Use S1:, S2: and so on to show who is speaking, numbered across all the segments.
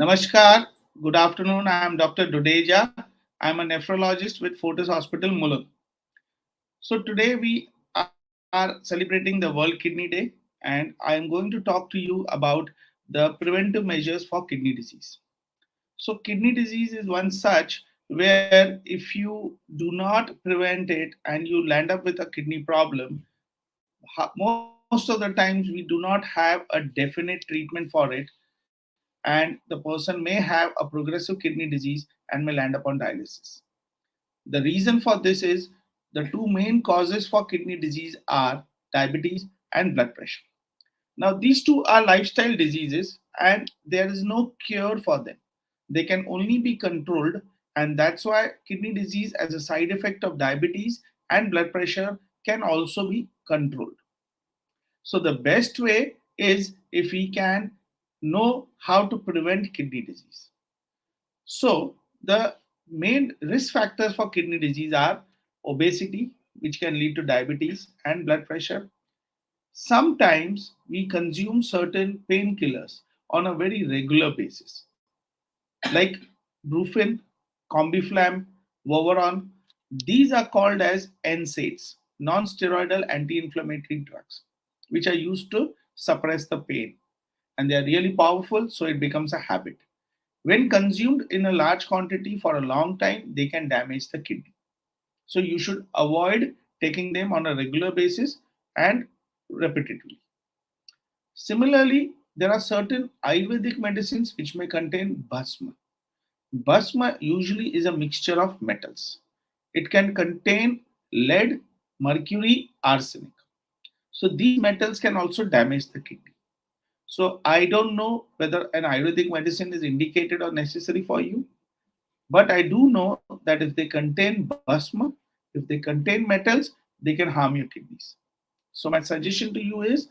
S1: Namaskar, good afternoon. I am Dr. Dodeja. I am a nephrologist with Fortis Hospital, Mulund. So, today we are celebrating the World Kidney Day, and I am going to talk to you about the preventive measures for kidney disease. So, kidney disease is one such where if you do not prevent it and you land up with a kidney problem, most of the times we do not have a definite treatment for it, and the person may have a progressive kidney disease and may land up on dialysis. The reason for this is the two main causes for kidney disease are diabetes and blood pressure. Now, these two are lifestyle diseases and there is no cure for them. They can only be controlled, and that's why kidney disease, as a side effect of diabetes and blood pressure, can also be controlled. So, the best way is if we can know how to prevent kidney disease. So, the main risk factors for kidney disease are obesity, which can lead to diabetes and blood pressure. Sometimes we consume certain painkillers on a very regular basis, like Brufen, Combiflam, Voveron. These are called as NSAIDs, non-steroidal anti-inflammatory drugs, which are used to suppress the pain. And they are really powerful, so it becomes a habit. When consumed in a large quantity for a long time, they can damage the kidney. So you should avoid taking them on a regular basis and repetitively. Similarly, there are certain Ayurvedic medicines which may contain bhasma. Bhasma usually is a mixture of metals. It can contain lead, mercury, arsenic. So these metals can also damage the kidney. So I don't know whether an Ayurvedic medicine is indicated or necessary for you, but I do know that if they contain bhasma, if they contain metals, they can harm your kidneys. So my suggestion to you is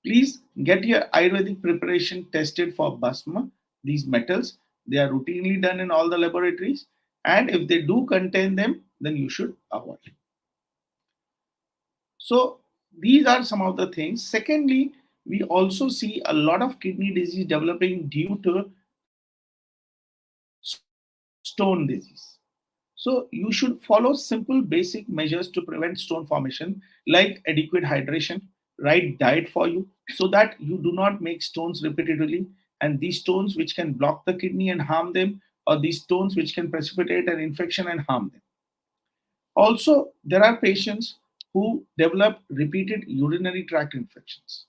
S1: please get your Ayurvedic preparation tested for bhasma, these metals. They are routinely done in all the laboratories. And if they do contain them, then you should avoid. So these are some of the things. Secondly, we also see a lot of kidney disease developing due to stone disease. So you should follow simple basic measures to prevent stone formation, like adequate hydration, right diet for you, so that you do not make stones repetitively. And these stones which can block the kidney and harm them, or these stones which can precipitate an infection and harm them. Also, there are patients who develop repeated urinary tract infections.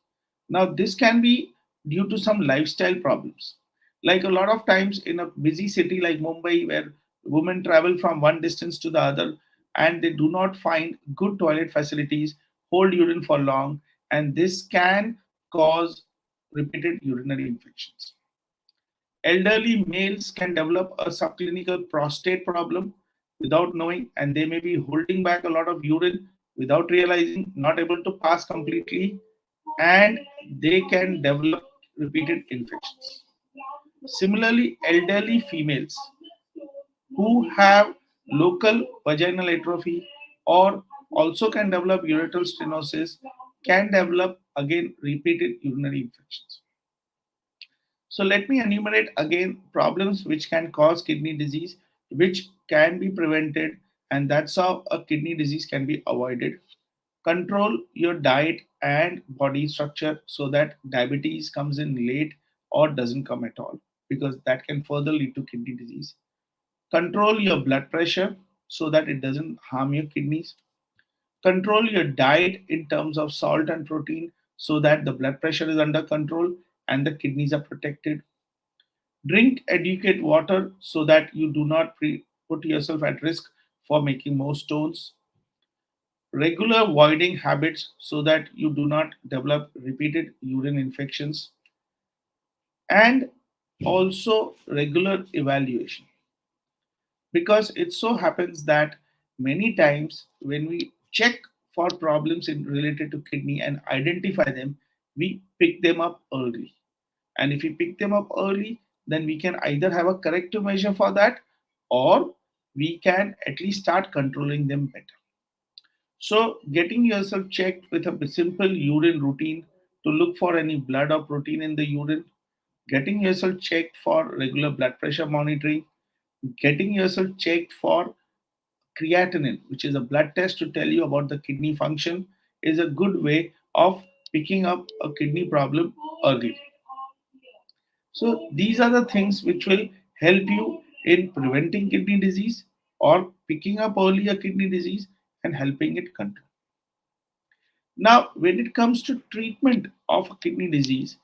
S1: Now, this can be due to some lifestyle problems. Like a lot of times in a busy city like Mumbai, where women travel from one distance to the other and they do not find good toilet facilities, hold urine for long, and this can cause repeated urinary infections. Elderly males can develop a subclinical prostate problem without knowing, and they may be holding back a lot of urine without realizing, not able to pass completely, and they can develop repeated infections. Similarly, elderly females who have local vaginal atrophy or also can develop ureteral stenosis can develop again repeated urinary infections. So let me enumerate again problems which can cause kidney disease, which can be prevented, and that's how a kidney disease can be avoided. Control your diet and body structure so that diabetes comes in late or doesn't come at all, because that can further lead to kidney disease. Control your blood pressure so that it doesn't harm your kidneys. Control your diet in terms of salt and protein so that the blood pressure is under control and the kidneys are protected. Drink adequate water so that you do not put yourself at risk for making more stones. Regular voiding habits so that you do not develop repeated urine infections. And also regular evaluation. Because it so happens that many times when we check for problems related to kidney and identify them, we pick them up early. And if we pick them up early, then we can either have a corrective measure for that, or we can at least start controlling them better. So, getting yourself checked with a simple urine routine to look for any blood or protein in the urine, getting yourself checked for regular blood pressure monitoring, getting yourself checked for creatinine, which is a blood test to tell you about the kidney function, is a good way of picking up a kidney problem early. So these are the things which will help you in preventing kidney disease or picking up early a kidney disease and helping it control. Now, when it comes to treatment of a kidney disease,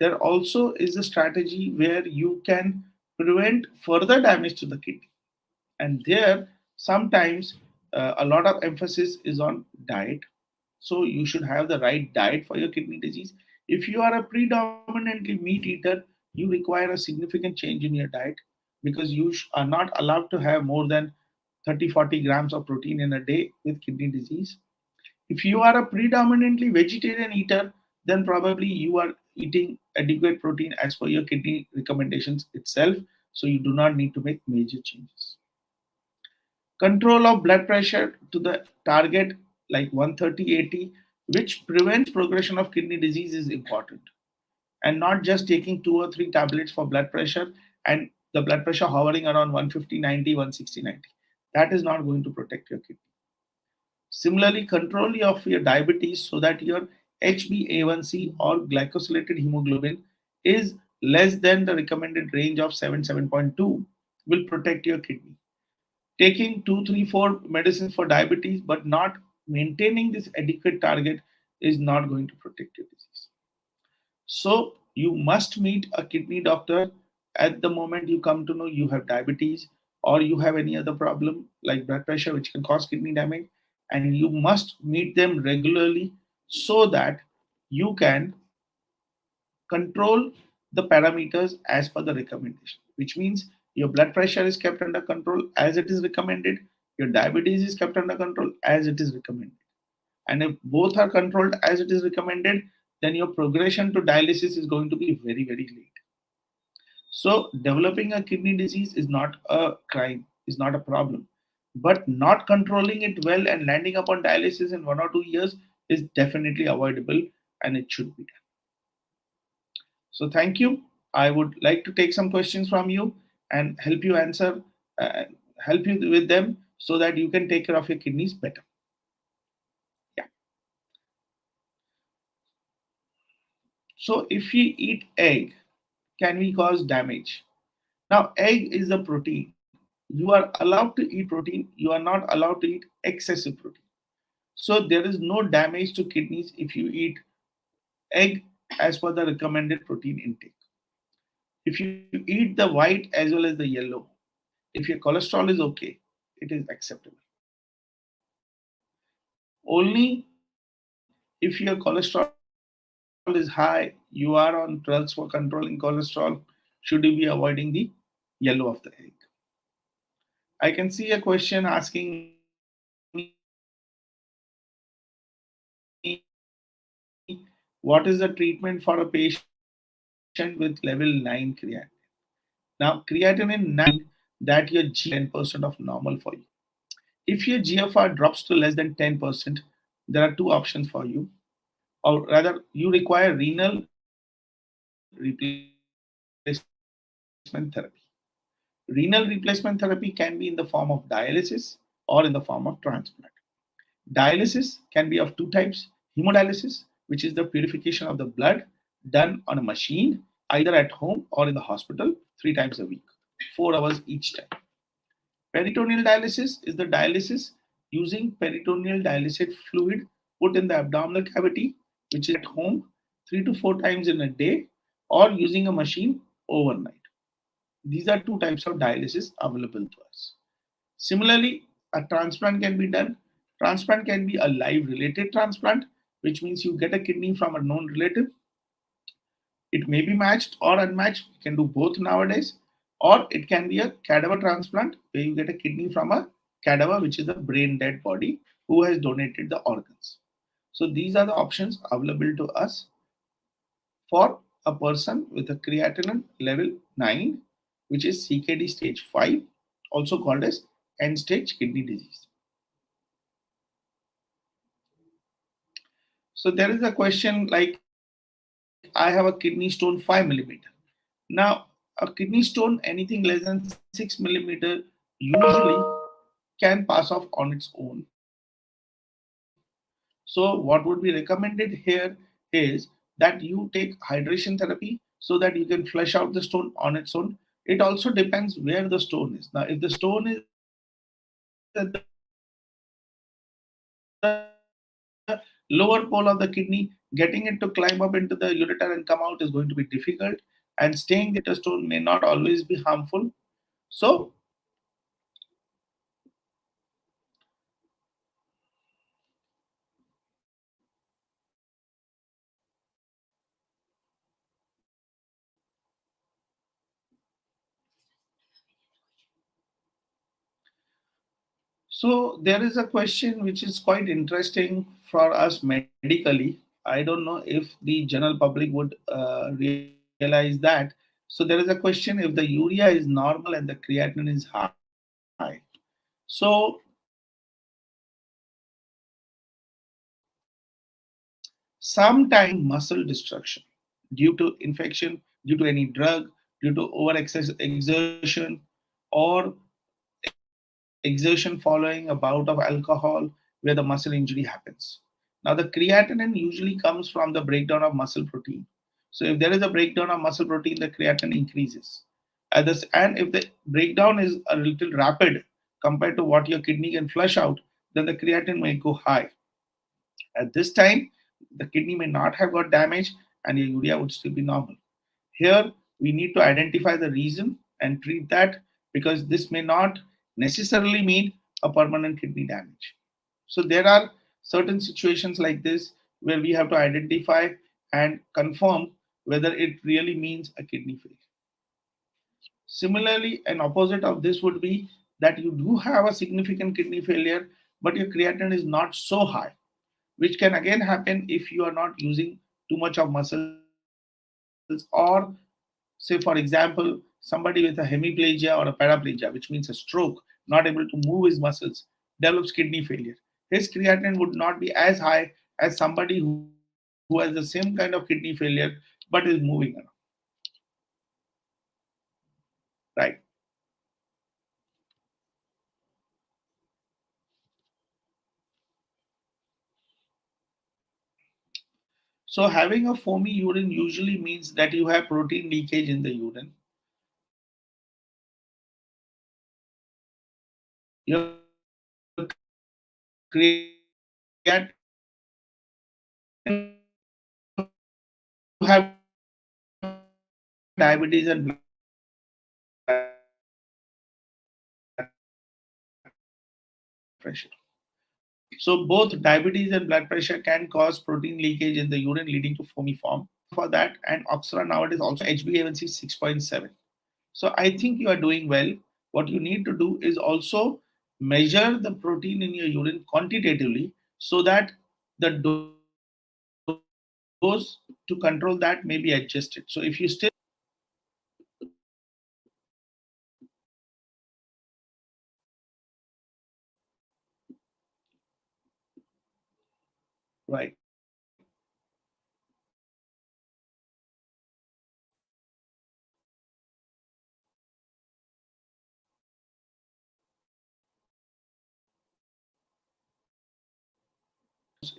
S1: there also is a strategy where you can prevent further damage to the kidney. And there, sometimes a lot of emphasis is on diet. So you should have the right diet for your kidney disease. If you are a predominantly meat eater, you require a significant change in your diet because you are not allowed to have more than 30-40 grams of protein in a day with kidney disease. If you are a predominantly vegetarian eater, then probably you are eating adequate protein as per your kidney recommendations itself. So you do not need to make major changes. Control of blood pressure to the target like 130/80, which prevents progression of kidney disease, is important. And not just taking 2 or 3 tablets for blood pressure and the blood pressure hovering around 150/90, 160/90. That is not going to protect your kidney. Similarly, control of your diabetes so that your HbA1c or glycosylated hemoglobin is less than the recommended range of 7.2 will protect your kidney. Taking 2, 3, 4 medicines for diabetes but not maintaining this adequate target is not going to protect your disease. So you must meet a kidney doctor at the moment you come to know you have diabetes or you have any other problem like blood pressure which can cause kidney damage, and you must meet them regularly so that you can control the parameters as per the recommendation, which means your blood pressure is kept under control as it is recommended, your diabetes is kept under control as it is recommended. And if both are controlled as it is recommended, then your progression to dialysis is going to be very, very late. So, developing a kidney disease is not a crime, is not a problem. But not controlling it well and landing up on dialysis in 1 or 2 years is definitely avoidable and it should be done. So thank you. I would like to take some questions from you and help you answer, uh, help you with them so that you can take care of your kidneys better. Yeah. So if we eat egg, can we cause damage? Now, egg is a protein. You are allowed to eat protein. You are not allowed to eat excessive protein. So there is no damage to kidneys if you eat egg as per the recommended protein intake. If you eat the white as well as the yellow, if your cholesterol is okay, it is acceptable. Only if your cholesterol is high, you are on drugs for controlling cholesterol, should you be avoiding the yellow of the egg. I can see a question asking me, what is the treatment for a patient with level 9 creatinine? Now, creatinine is something that your GFR drops to less than 10%. There are two options for you. If your GFR drops to less than 10%, there are two options for you. Or rather, you require renal replacement therapy. Renal replacement therapy can be in the form of dialysis or in the form of transplant. Dialysis can be of two types: hemodialysis, which is the purification of the blood done on a machine, either at home or in the hospital 3 times a week, 4 hours each time. Peritoneal dialysis is the dialysis using peritoneal dialysate fluid put in the abdominal cavity, which is done at home 3 to 4 times in a day or using a machine overnight. These are two types of dialysis available to us. Similarly, a transplant can be done. Transplant can be a live related transplant, which means you get a kidney from a known relative. It may be matched or unmatched. You can do both nowadays. Or it can be a cadaver transplant where you get a kidney from a cadaver, which is a brain dead body who has donated the organs. So these are the options available to us for a person with a creatinine level 9, which is CKD stage 5, also called as end stage kidney disease. So there is a question like, I have a kidney stone 5 millimeter. Now, a kidney stone, anything less than 6 millimeter, usually can pass off on its own. So, what would be recommended here is that you take hydration therapy so that you can flush out the stone on its own. It also depends where the stone is. Now, if the stone is at the lower pole of the kidney, getting it to climb up into the ureter and come out is going to be difficult, and staying there with the stone may not always be harmful. So, so there is a question which is quite interesting for us medically. I don't know if the general public would realize that. So there is a question if the urea is normal and the creatinine is high. So sometimes muscle destruction due to infection, due to any drug, due to over exertion, or exertion following a bout of alcohol where the muscle injury happens. Now, the creatinine usually comes from the breakdown of muscle protein. So, if there is a breakdown of muscle protein, the creatinine increases. And if the breakdown is a little rapid compared to what your kidney can flush out, then the creatinine may go high. At this time, the kidney may not have got damaged and your urea would still be normal. Here, we need to identify the reason and treat that, because this may not necessarily mean a permanent kidney damage. So, there are certain situations like this where we have to identify and confirm whether it really means a kidney failure. Similarly, an opposite of this would be that you do have a significant kidney failure, but your creatinine is not so high, which can again happen if you are not using too much of muscles, or say for example somebody with a hemiplegia or a paraplegia, which means a stroke, not able to move his muscles, develops kidney failure. His creatinine would not be as high as somebody who has the same kind of kidney failure but is moving around. Right. So having a foamy urine usually means that you have protein leakage in the urine. Your creatinine would not be as high, but you have diabetes and blood pressure. So both diabetes and blood pressure can cause protein leakage in the urine leading to foamy form. So we need to look for that. And Oxra nowadays also HbA1c 6.7. So I think you are doing well. What you need to do is also measure the protein in your urine quantitatively so that the dose to control that may be adjusted. So if you still right.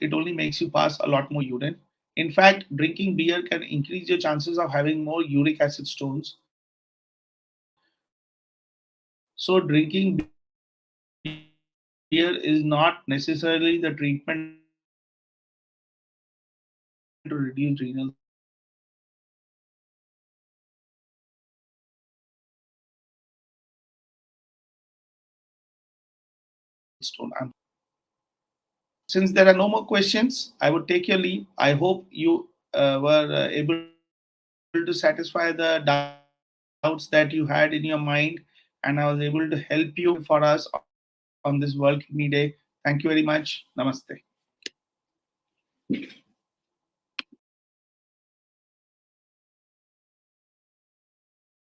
S1: It only makes you pass a lot more urine. In fact, drinking beer can increase your chances of having more uric acid stones. So, drinking beer is not necessarily the treatment to reduce renal stones. It can actually make you pass a lot more urine. In fact, drinking beer can increase your chances of having more uric acid stones. So, drinking beer is not necessarily the treatment to reduce renal stones. Since there are no more questions, I would take your leave. I hope you were able to satisfy the doubts that you had in your mind, and I was able to help you answer the questions for us on this World Kidney Day. Thank you very much. Namaste.